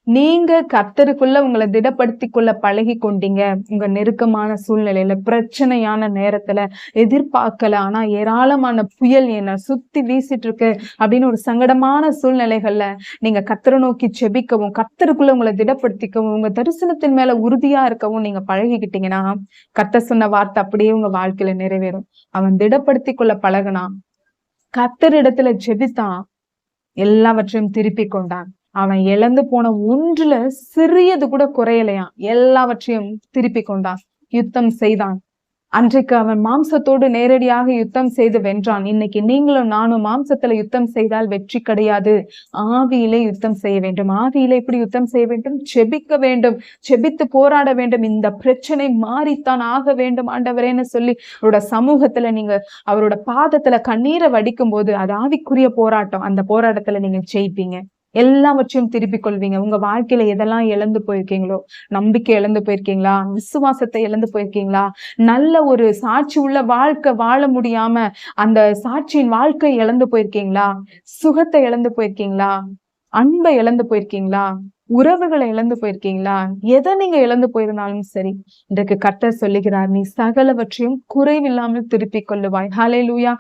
நீங்க கர்த்தருக்குள்ள உங்களை திடப்படுத்தி கொள்ள பழகி கொண்டீங்க. உங்க நெருக்கமான சூழ்நிலையில, பிரச்சனையான நேரத்துல, எதிர்பார்க்கல ஆனா ஏராளமான புயல் என்ன சுத்தி வீசிட்டு இருக்கு அப்படின்னு ஒரு சங்கடமான சூழ்நிலைகள்ல நீங்க கர்த்தரை நோக்கி ஜெபிக்கவும், கர்த்தருக்குள்ள உங்களை திடப்படுத்திக்கவும், உங்க தரிசனத்தின் மேல உறுதியா இருக்கவும் நீங்க பழகிக்கிட்டீங்கன்னா, கர்த்தர் சொன்ன வார்த்தை அப்படியே உங்க வாழ்க்கையில நிறைவேறும். அவன் திடப்படுத்திக் கொள்ள பழகுனான், கர்த்தரிடத்துல ஜெபித்தான், எல்லாவற்றையும் திருப்பிக் கொண்டான். அவன் இழந்து போன ஒன்றுல சிறியது கூட குறையலையாம். எல்லாவற்றையும் திருப்பிக் கொண்டான், யுத்தம் செய்தான். அன்றைக்கு அவன் மாம்சத்தோடு நேரடியாக யுத்தம் செய்து வென்றான். இன்னைக்கு நீங்களும் நானும் மாம்சத்துல யுத்தம் செய்தால் வெற்றி கிடையாது. ஆவியிலே யுத்தம் செய்ய வேண்டும். ஆவியிலே எப்படி யுத்தம் செய்ய வேண்டும்? ஜெபிக்க வேண்டும், ஜெபித்து போராட வேண்டும். இந்த பிரச்சனை மாறித்தான் ஆக வேண்டும் ஆண்டவரேன்னு சொல்லி அவரோட சமூகத்துல நீங்க அவரோட பாதத்துல கண்ணீரை வடிக்கும் போது அது ஆவிக்குரிய போராட்டம். அந்த போராட்டத்துல நீங்க ஜெயிப்பீங்க, எல்லாவற்றையும் திருப்பிக் கொள்வீங்க. உங்க வாழ்க்கையில எதெல்லாம் இழந்து போயிருக்கீங்களோ, நம்பிக்கை இழந்து போயிருக்கீங்களா, விசுவாசத்தை இழந்து போயிருக்கீங்களா, நல்ல ஒரு சாட்சி உள்ள வாழ்க்கை வாழ முடியாம அந்த சாட்சியின் வாழ்க்கை இழந்து போயிருக்கீங்களா, சுகத்தை இழந்து போயிருக்கீங்களா, அன்பை இழந்து போயிருக்கீங்களா, உறவுகளை இழந்து போயிருக்கீங்களா, எதை நீங்க இழந்து போயிருந்தாலும் சரி, இன்றைக்கு கர்த்தர் சொல்லுகிறார், நீ சகலவற்றையும் குறைவில்லாமல் திருப்பிக் கொள்ளுவாய். ஹல்லேலூயா.